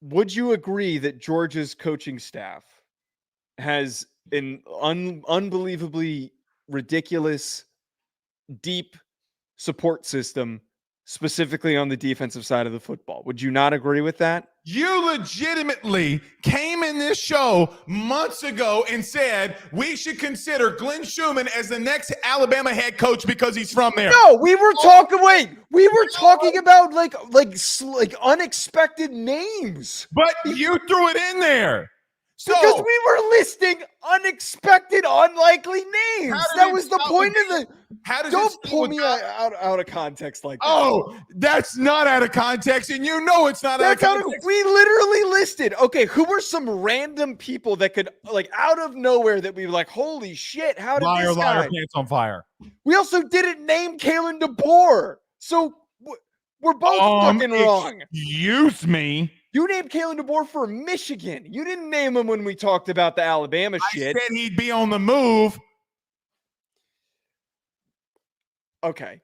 Would you agree that Georgia's coaching staff has an unbelievably ridiculous, deep support system, specifically on the defensive side of the football? Would you not agree with that? You legitimately came in this show months ago and said we should consider Glenn Schumann as the next Alabama head coach because he's from there. No, we were talking. Wait, we were talking about like unexpected names. But you threw it in there. So, because we were listing unexpected, unlikely names. That was the point of the. Don't pull me out of context like that. Oh, that's not out of context, and you know it's not out of context. We literally listed, okay, who were some random people that could, like, out of nowhere that we were like, holy shit, how did this guy? Liar, pants on fire. We also didn't name Kalen DeBoer. So we're both fucking wrong. Excuse me. You named Kalen DeBoer for Michigan. You didn't name him when we talked about the Alabama shit. I said he'd be on the move. Okay.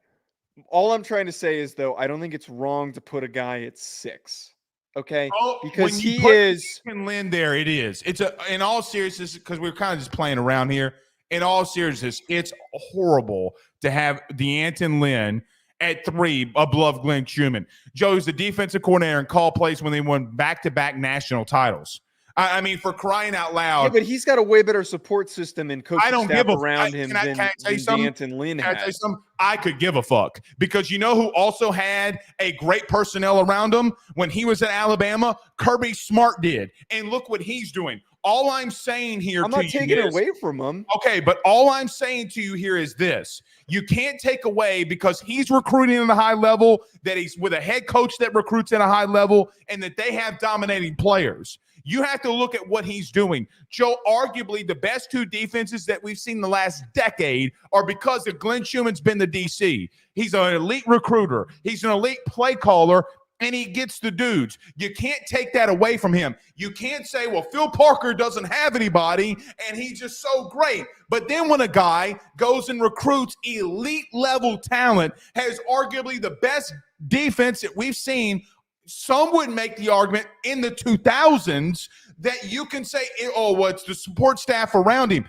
All I'm trying to say is, though, I don't think it's wrong to put a guy at 6. Okay? Because he is. Lynn there, it is. It's in all seriousness, because we're kind of just playing around here. In all seriousness, it's horrible to have D'Anton Lynn at 3 above Glenn Schumann. Joe's the defensive coordinator and call plays when they won back-to-back national titles. I mean, for crying out loud. Yeah, but he's got a way better support system and coaching staff around him than D'Anton Lynn has. I could give a fuck. Because you know who also had a great personnel around him when he was at Alabama? Kirby Smart did. And look what he's doing. All I'm saying here I'm not taking it away from him. Okay, but all I'm saying to you here is this. You can't take away because he's recruiting at a high level, that he's with a head coach that recruits at a high level, and that they have dominating players. You have to look at what he's doing. Joe, arguably the best 2 defenses that we've seen in the last decade are because of Glenn Schumann's been the DC. He's an elite recruiter. He's an elite play caller, and he gets the dudes. You can't take that away from him. You can't say, well, Phil Parker doesn't have anybody, and he's just so great. But then when a guy goes and recruits elite-level talent, has arguably the best defense that we've seen, some would make the argument in the 2000s that you can say, oh, well, it's the support staff around him.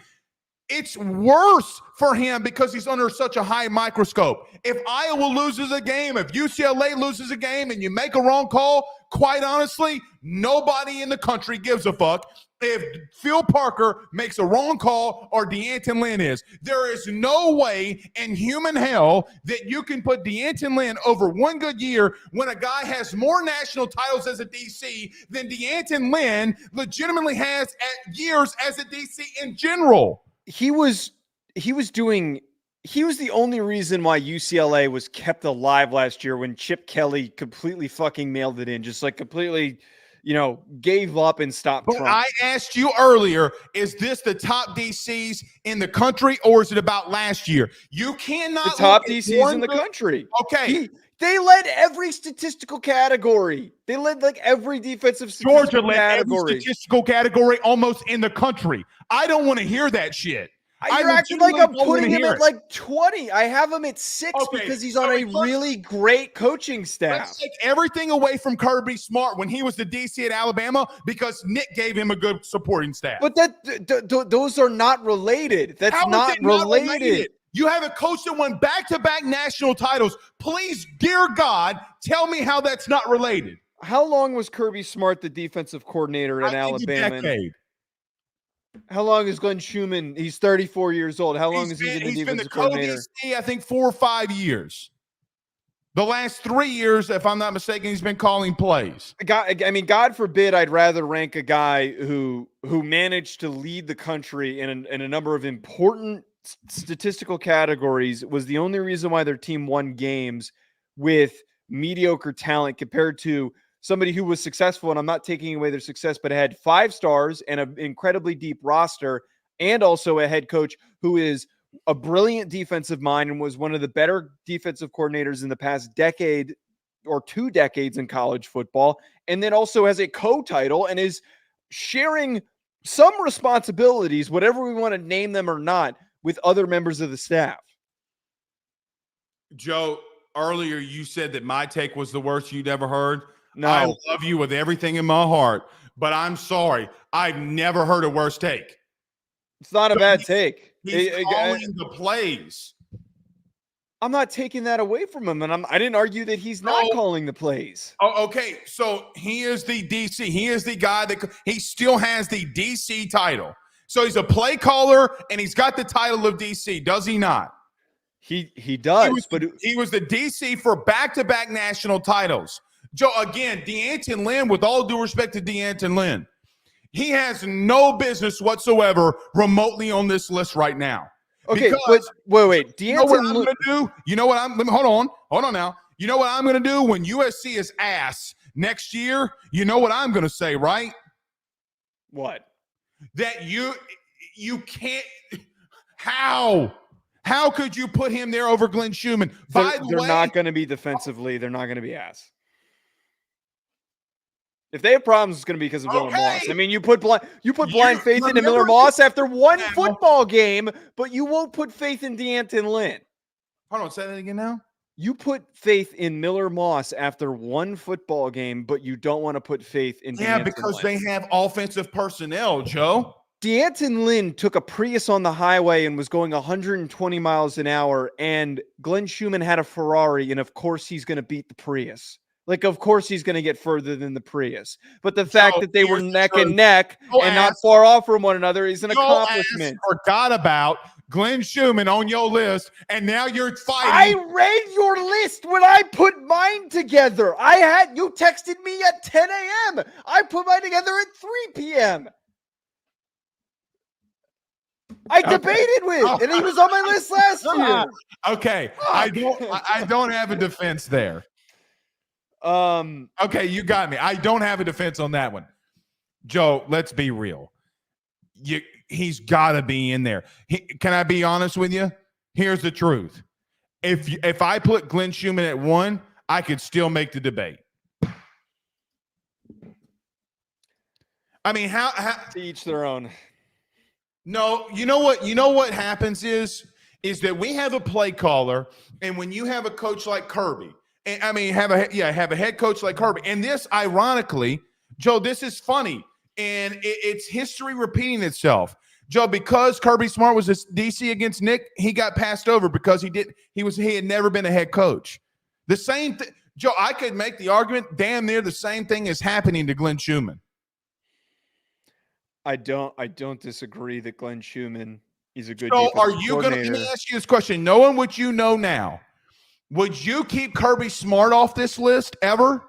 It's worse for him because he's under such a high microscope. If Iowa loses a game, if UCLA loses a game and you make a wrong call, quite honestly, nobody in the country gives a fuck if Phil Parker makes a wrong call or D'Anton Lynn is. There is no way in human hell that you can put D'Anton Lynn over one good year when a guy has more national titles as a DC than D'Anton Lynn legitimately has at years as a DC in general. He was the only reason why UCLA was kept alive last year when Chip Kelly completely fucking mailed it in, just like completely, gave up and stopped trying. I asked you earlier, is this the top DCs in the country or is it about last year? You cannot. The top DCs in the country. Okay. They led every statistical category. They led like every defensive statistical Georgia led category. every statistical category almost in the country. I don't want to hear that shit. You're acting like I'm putting him at like 20. I have him at 6 because he's on a really great coaching staff. Let's take everything away from Kirby Smart when he was the DC at Alabama because Nick gave him a good supporting staff. But those are not related. That's not related. You have a coach that won back-to-back national titles. Please, dear God, tell me how that's not related. How long was Kirby Smart the defensive coordinator at Alabama? A decade. How long is Glenn Schumann? He's 34 years old. How long has he been the defensive coordinator? Co-DC, I think 4 or 5 years. The last 3 years, if I'm not mistaken, he's been calling plays. God forbid I'd rather rank a guy who managed to lead the country in a number of important statistical categories, was the only reason why their team won games with mediocre talent compared to somebody who was successful, and I'm not taking away their success, but had 5 stars and an incredibly deep roster, and also a head coach who is a brilliant defensive mind and was one of the better defensive coordinators in the past decade or 2 decades in college football, and then also has a co-title and is sharing some responsibilities, whatever we want to name them or not, with other members of the staff. Joe, earlier you said that my take was the worst you'd ever heard. No. I love you with everything in my heart, but I'm sorry. I've never heard a worse take. It's not a bad take. He's calling the plays. I'm not taking that away from him, and I didn't argue that he's not calling the plays. Oh, okay. So he is the DC. He is the guy that he still has the DC title. So he's a play caller, and he's got the title of DC, does he not? He does, but he was the DC for back-to-back national titles. Joe, again, D'Anton Lynn, with all due respect to D'Anton Lynn, he has no business whatsoever remotely on this list right now. Okay, but wait. You know what I'm going to do? You know what hold on now. You know what I'm going to do when USC is ass next year? You know what I'm going to say, right? What? That you can't. How could you put him there over Glenn Schumann? They're not going to be defensively. They're not going to be ass. If they have problems, it's going to be because of Miller Moss. I mean, you put blind faith into Miller Moss after one football game, but you won't put faith in D'Anton Lynn. Hold on, say that again now. You put faith in Miller Moss after one football game, but you don't want to put faith in D'Anton Lynn. Because they have offensive personnel, Joe. D'Anton Lynn took a Prius on the highway and was going 120 miles an hour, and Glenn Schumann had a Ferrari, and of course he's going to beat the Prius. Like, of course he's going to get further than the Prius. But the fact that they were neck and neck and not far off from one another is an accomplishment. Forgot about Glenn Schumann on your list, and now you're fighting. I read your list when I put mine together. You texted me at 10 a.m. I put mine together at 3 p.m. I debated with, and he was on my list last year. Okay, I don't have a defense there. Okay, you got me. I don't have a defense on that one. Joe, let's be real. He's got to be in there. Can I be honest with you? Here's the truth. If I put Glenn Schumann at 1, I could still make the debate. I mean, how to each their own. No, you know what happens is that we have a play caller, and when you have a coach like Kirby, and I mean have a head coach like Kirby, and this ironically, Joe, this is funny, and it's history repeating itself. Joe, because Kirby Smart was a DC against Nick, he got passed over because he had never been a head coach. The same thing, Joe, I could make the argument damn near the same thing is happening to Glenn Schumann. I don't disagree that Glenn Schumann is a good. So are you going to, let me ask you this question, knowing what you know now, would you keep Kirby Smart off this list ever?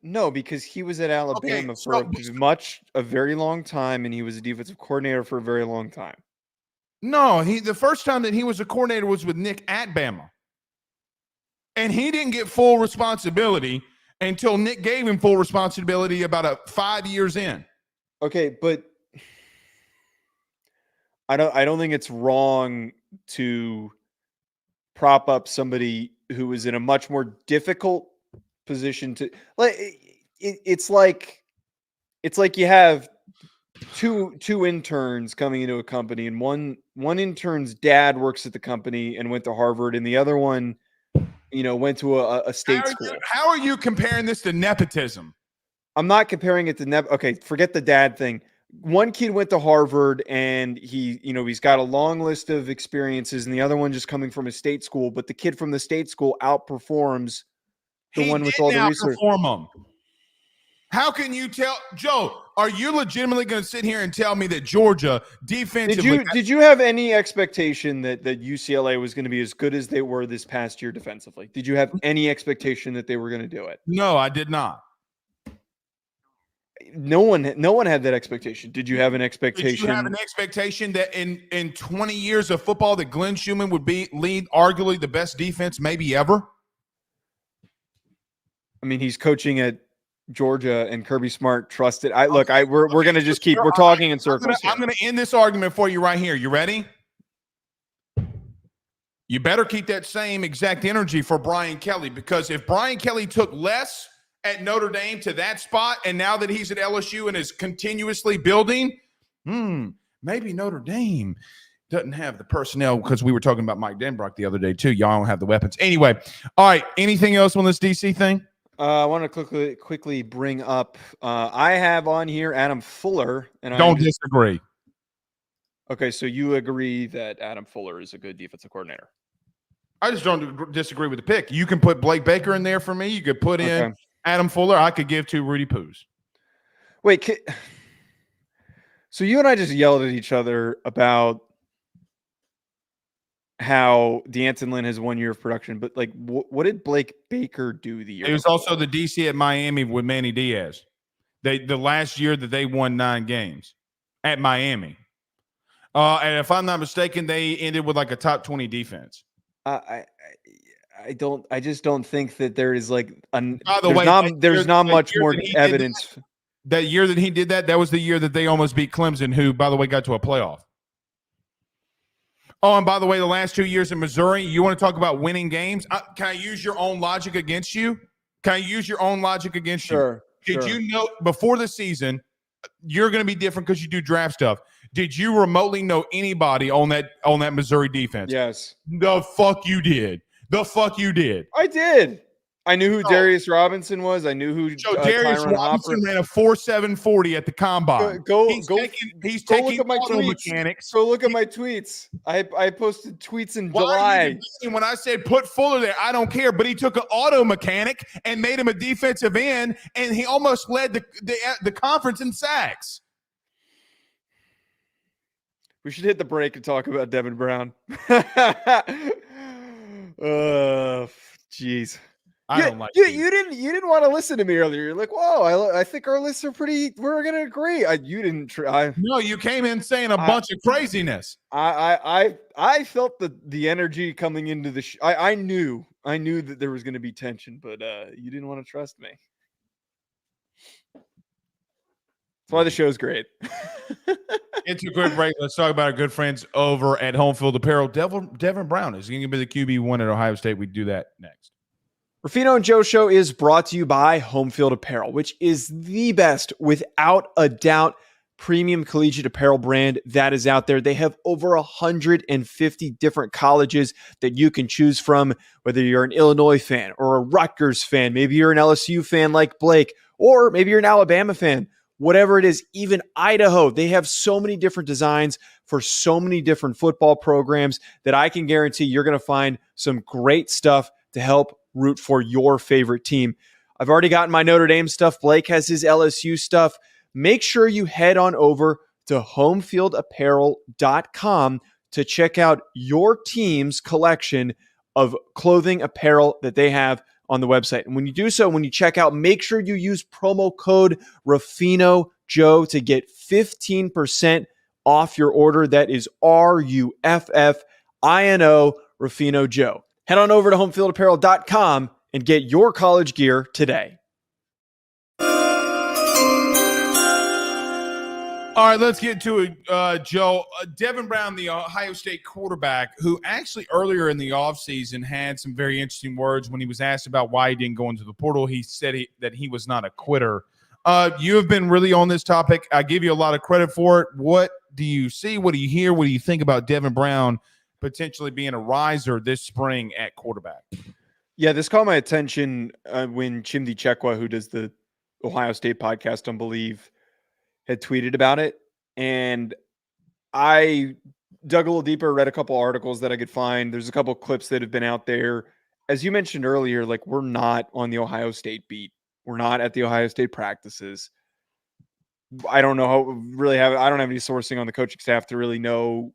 No, because he was at Alabama for a very long time, and he was a defensive coordinator for a very long time. No, the first time that he was a coordinator was with Nick at Bama. And he didn't get full responsibility until Nick gave him full responsibility about 5 years in. Okay, but I don't think it's wrong to prop up somebody who is in a much more difficult position to, like, it's like you have two interns coming into a company, and one intern's dad works at the company and went to Harvard, and the other one, went to a state school. How are you comparing this to nepotism? I'm not comparing it to okay, forget the dad thing. One kid went to Harvard and he's got a long list of experiences, and the other one just coming from a state school, but the kid from the state school outperforms the one with all the research. Him. How can you tell, Joe? Are you legitimately going to sit here and tell me that Georgia defensively? Did you have any expectation that UCLA was going to be as good as they were this past year defensively? Did you have any expectation that they were going to do it? No, I did not. No one had that expectation. Did you have an expectation? Did you have an expectation that in 20 years of football that Glenn Schumann would lead arguably the best defense maybe ever? I mean, he's coaching at Georgia, and Kirby Smart trusted. We're going to just we're talking in circles. I'm going to end this argument for you right here. You ready? You better keep that same exact energy for Brian Kelly, because if Brian Kelly took less at Notre Dame to that spot, and now that he's at LSU and is continuously building, maybe Notre Dame doesn't have the personnel, because we were talking about Mike Denbrock the other day too. Y'all don't have the weapons. Anyway, all right, anything else on this DC thing? I want to quickly bring up. I have on here Adam Fuller, and don't disagree. Okay, so you agree that Adam Fuller is a good defensive coordinator? I just don't disagree with the pick. You can put Blake Baker in there for me. You could put in Adam Fuller. I could give to Rudy Poos. Wait, so you and I just yelled at each other about how D'Anton Lynn has 1 year of production, but like, what did Blake Baker do the year? He was also the DC at Miami with Manny Diaz. The last year that they won 9 games at Miami. And if I'm not mistaken, they ended with like a top 20 defense. I just don't think that there is like there's not much more evidence. That year that he did that was the year that they almost beat Clemson, who, by the way, got to a playoff. Oh, and by the way, the last 2 years in Missouri, you want to talk about winning games? Can I use your own logic against you? Sure. Did you know before the season, you're going to be different because you do draft stuff? Did you remotely know anybody on that Missouri defense? Yes. The fuck you did. I did. I knew who Darius Robinson was. I knew who Darius Robinson ran a 4.740 at the combine. He's taking look at my tweets. Mechanics. Go look at my tweets. I posted tweets in July. When I said put Fuller there, I don't care. But he took an auto mechanic and made him a defensive end, and he almost led the conference in sacks. We should hit the break and talk about Devin Brown. Jeez. You didn't want to listen to me earlier. You're like, whoa, I think our lists are pretty. We're gonna agree. You didn't try. No, you came in saying a bunch of craziness. I felt the energy coming into the. I knew that there was going to be tension, but you didn't want to trust me. That's why the show's great. It's a good break. Let's talk about our good friends over at Home Field Apparel. Devin Brown is going to be the QB1 at Ohio State. We do that next. Ruffino and Joe Show is brought to you by Home Field Apparel, which is the best, without a doubt, premium collegiate apparel brand that is out there. They have over 150 different colleges that you can choose from, whether you're an Illinois fan or a Rutgers fan, maybe you're an LSU fan like Blake, or maybe you're an Alabama fan. Whatever it is, even Idaho, they have so many different designs for so many different football programs that I can guarantee you're going to find some great stuff to help root for your favorite team. I've already gotten my Notre Dame stuff. Blake has his LSU stuff. Make sure you head on over to homefieldapparel.com to check out your team's collection of clothing apparel that they have on the website. And when you do so, when you check out, make sure you use promo code RuffinoJoe to get 15% off your order. That is RUFFINO, Ruffino Joe. Head on over to homefieldapparel.com and get your college gear today. All right, let's get to it, Joe. Devin Brown, the Ohio State quarterback, who actually earlier in the offseason had some very interesting words when he was asked about why he didn't go into the portal. He said that he was not a quitter. You have been really on this topic. I give you a lot of credit for it. What do you see? What do you hear? What do you think about Devin Brown potentially being a riser this spring at quarterback? Yeah, this caught my attention when Chimdi Chekwa, who does the Ohio State podcast on Believe, had tweeted about it. And I dug a little deeper, read a couple articles that I could find. There's a couple clips that have been out there. As you mentioned earlier, like, we're not on the Ohio State beat. We're not at the Ohio State practices. I don't know I don't have any sourcing on the coaching staff to really know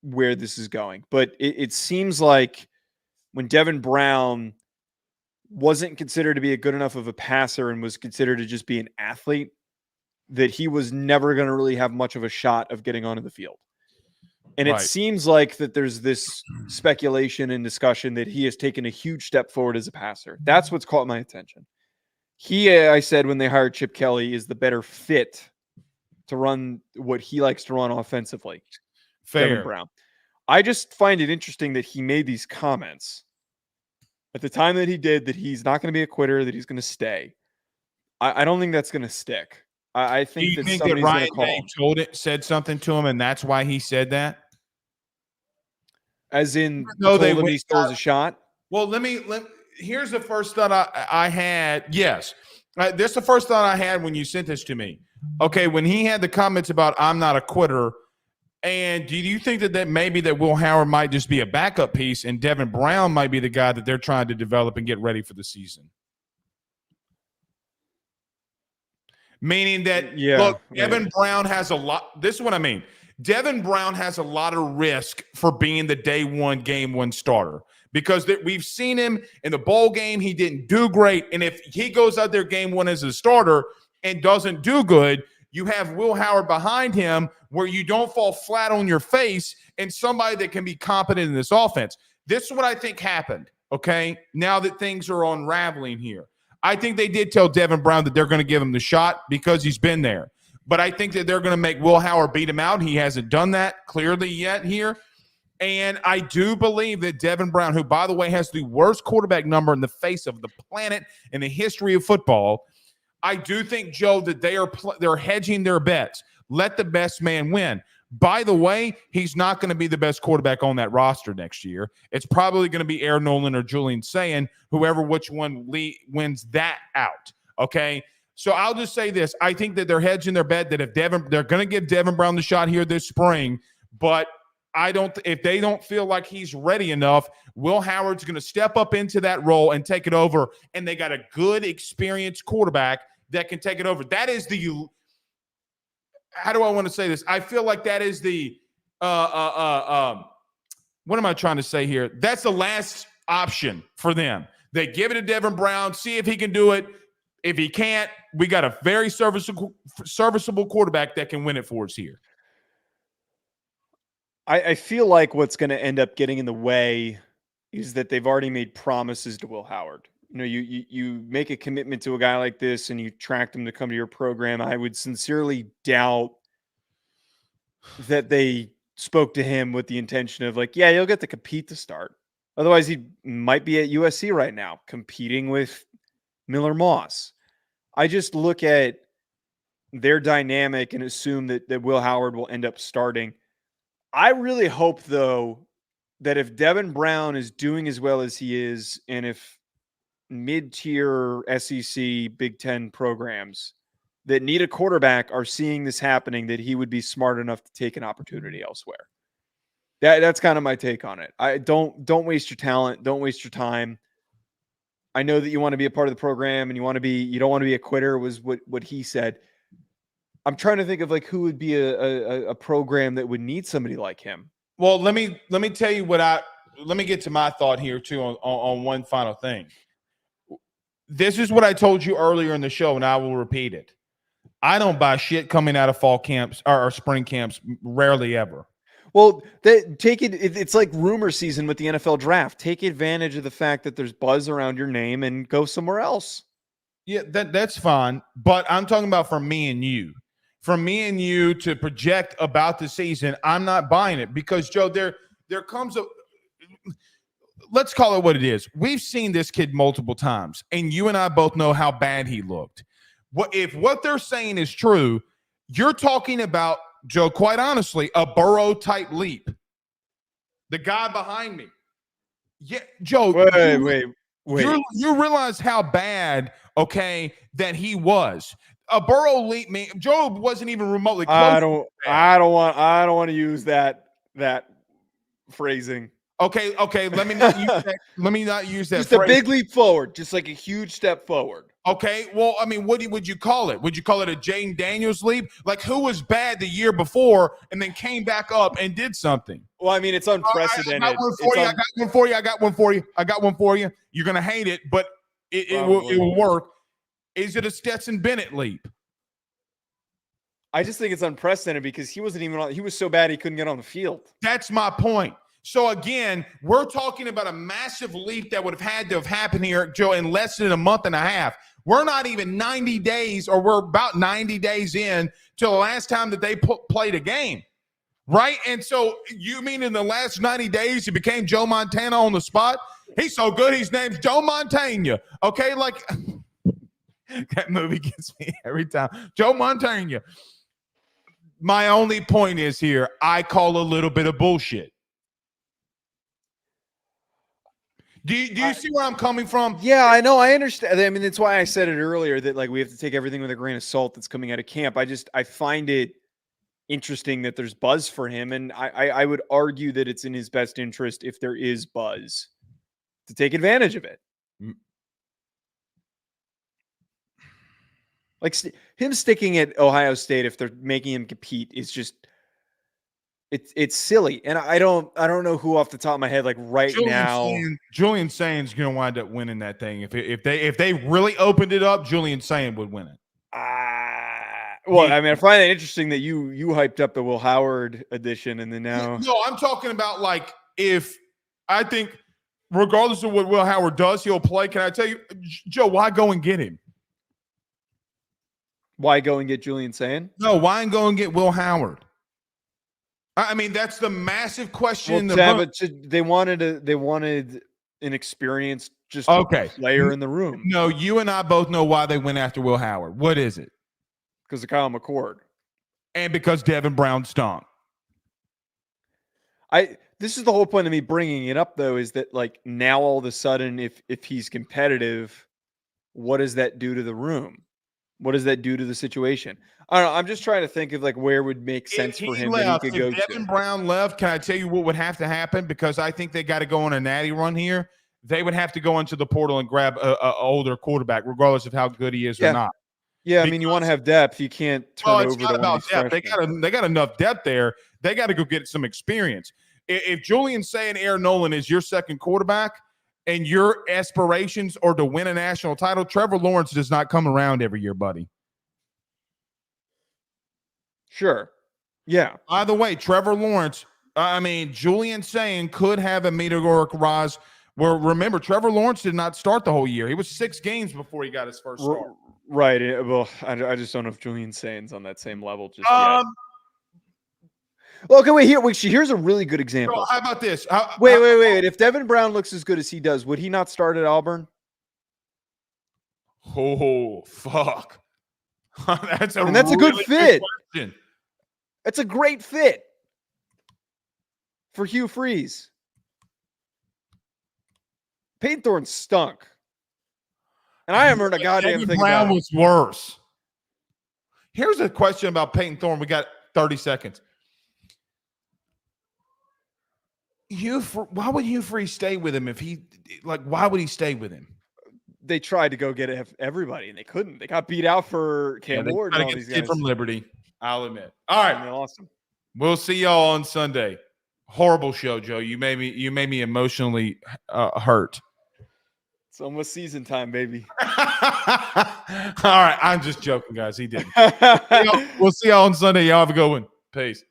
where this is going. But it seems like when Devin Brown wasn't considered to be a good enough of a passer and was considered to just be an athlete, that he was never going to really have much of a shot of getting onto the field. And it seems like that there's this speculation and discussion that he has taken a huge step forward as a passer. That's what's caught my attention. I said when they hired Chip Kelly, is the better fit to run what he likes to run offensively. Fair. Devin Brown. I just find it interesting that he made these comments at the time that he did, that he's not going to be a quitter, that he's going to stay. I don't think that's going to stick. I think that somebody's going to call him. Said something to him, and that's why he said that? As in, told him he still has a shot? Well, here's the first thought I had. Yes. This is the first thought I had when you sent this to me. Okay, when he had the comments about I'm not a quitter, and do you think that maybe that Will Howard might just be a backup piece and Devin Brown might be the guy that they're trying to develop and get ready for the season? Meaning that, Devin Brown has a lot. This is what I mean. Devin Brown has a lot of risk for being the day one, game one starter, because we've seen him in the bowl game. He didn't do great. And if he goes out there game one as a starter and doesn't do good, you have Will Howard behind him where you don't fall flat on your face and somebody that can be competent in this offense. This is what I think happened, okay, now that things are unraveling here. I think they did tell Devin Brown that they're going to give him the shot because he's been there. But I think that they're going to make Will Howard beat him out. He hasn't done that clearly yet here. And I do believe that Devin Brown, who, by the way, has the worst quarterback number in the face of the planet in the history of football, I do think, Joe, that they're hedging their bets. Let the best man win. By the way, he's not going to be the best quarterback on that roster next year. It's probably going to be Aaron Nolan or Julian Sayin, which one wins that out. Okay, so I'll just say this: I think that they're hedging their bet that they're going to give Devin Brown the shot here this spring, but if they don't feel like he's ready enough, Will Howard's going to step up into that role and take it over, and they got a good, experienced quarterback that can take it over. That is how do I want to say this? I feel like that is what am I trying to say here? That's the last option for them. They give it to Devin Brown, see if he can do it. If he can't, we got a very serviceable quarterback that can win it for us here. I feel like what's going to end up getting in the way is that they've already made promises to Will Howard. You know, you make a commitment to a guy like this and you track them to come to your program. I would sincerely doubt that they spoke to him with the intention of like, yeah, you'll get to compete to start. Otherwise, he might be at USC right now competing with Miller Moss. I just look at their dynamic and assume that Will Howard will end up starting. I really hope, though, that if Devin Brown is doing as well as he is, and if mid-tier SEC Big Ten programs that need a quarterback are seeing this happening, that he would be smart enough to take an opportunity elsewhere. That's kind of my take on it. I don't waste your talent. Don't waste your time. I know that you want to be a part of the program and you don't want to be a quitter, was what he said. I'm trying to think of like who would be a program that would need somebody like him. Well, let me tell you let me get to my thought here too on one final thing. This is what I told you earlier in the show, and I will repeat it. I don't buy shit coming out of fall camps or spring camps, rarely ever. Well, it's like rumor season with the NFL draft. Take advantage of the fact that there's buzz around your name and go somewhere else. Yeah, that's fine. But I'm talking about for me and you. For me and you to project about the season, I'm not buying it because, Joe, there comes a – let's call it what it is. We've seen this kid multiple times, and you and I both know how bad he looked. if what they're saying is true, you're talking about, Joe, quite honestly, a Burrow type leap. The guy behind me. Yeah, Joe. Wait. You realize how bad, okay, that he was. A Burrow leap. Joe wasn't even remotely close. I don't want to use that phrasing. Okay. Let me not use that. Let me not use that. Just phrase. a big leap forward, just like a huge step forward. Okay. Well, I mean, what would you call it? Would you call it a Jaden Daniels leap? Like, who was bad the year before and then came back up and did something? Well, I mean, it's unprecedented. I got one for you. You're gonna hate it, but it will work. Is it a Stetson Bennett leap? I just think it's unprecedented because he wasn't even on. He was so bad he couldn't get on the field. That's my point. So again, we're talking about a massive leap that would have had to have happened here, Joe, in less than a month and a half. We're not even 90 days, or we're about 90 days in to the last time that they played a game, right? And so you mean in the last 90 days he became Joe Montana on the spot? He's so good, his name's Joe Montana. Okay, like that movie gets me every time. Joe Montana. My only point is here, I call a little bit of bullshit. Do you see where I'm coming from? Yeah, I know. I understand. I mean, that's why I said it earlier that like we have to take everything with a grain of salt that's coming out of camp. I find it interesting that there's buzz for him, and I would argue that it's in his best interest if there is buzz to take advantage of it. Like him sticking at Ohio State, if they're making him compete, is just it's silly. And I don't know who off the top of my head, like Julian Sain's gonna wind up winning that thing. If they really opened it up, Julian Sain would win it. Well, I mean, I find it interesting that you hyped up the Will Howard edition, and then now. No, I'm talking about like if I think regardless of what Will Howard does, he'll play. Can I tell you, Joe, why go and get him? Why go and get Julian Sain? No, why go and get Will Howard? I mean, that's the massive question. Well, they wanted an experienced player in the room. No, you and I both know why they went after Will Howard. What is it? Because of Kyle McCord. And because Devin Brown stunk. This is the whole point of me bringing it up, though, is that like now all of a sudden, if he's competitive, what does that do to the room? What does that do to the situation? I don't know. I'm just trying to think of like where would make sense for him that he could go. If Devin Brown left, can I tell you what would have to happen? Because I think they got to go on a natty run here. They would have to go into the portal and grab an older quarterback, regardless of how good he is or not. Yeah, I mean, you want to have depth. You can't turn over. It's not about depth. They got enough depth there. They got to go get some experience. If Julian Say and Aaron Nolan is your second quarterback and your aspirations are to win a national title, Trevor Lawrence does not come around every year, buddy. Sure. Yeah. By the way, Trevor Lawrence, Julian Saying could have a meteoric rise. Where remember, Trevor Lawrence did not start the whole year. He was 6 games before he got his first start. Right. Well, I just don't know if Julian Saying's on that same level just yet. Well, okay, wait. Here's a really good example. Bro, how about this? Wait. If Devin Brown looks as good as he does, would he not start at Auburn? Oh, fuck. That's a good fit. That's a great fit for Hugh Freeze. Peyton Thorne stunk. And I haven't heard a goddamn thing Brown about it. Was worse. Here's a question about Peyton Thorne. We got 30 seconds. Why would Hugh Freeze stay with him why would he stay with him? They tried to go get everybody, and they couldn't. They got beat out for Cam Ward and all these guys. From Liberty, I'll admit. All right. Awesome. We'll see y'all on Sunday. Horrible show, Joe. You made me emotionally hurt. It's almost season time, baby. All right. I'm just joking, guys. He didn't. We'll see y'all on Sunday. Y'all have a good one. Peace.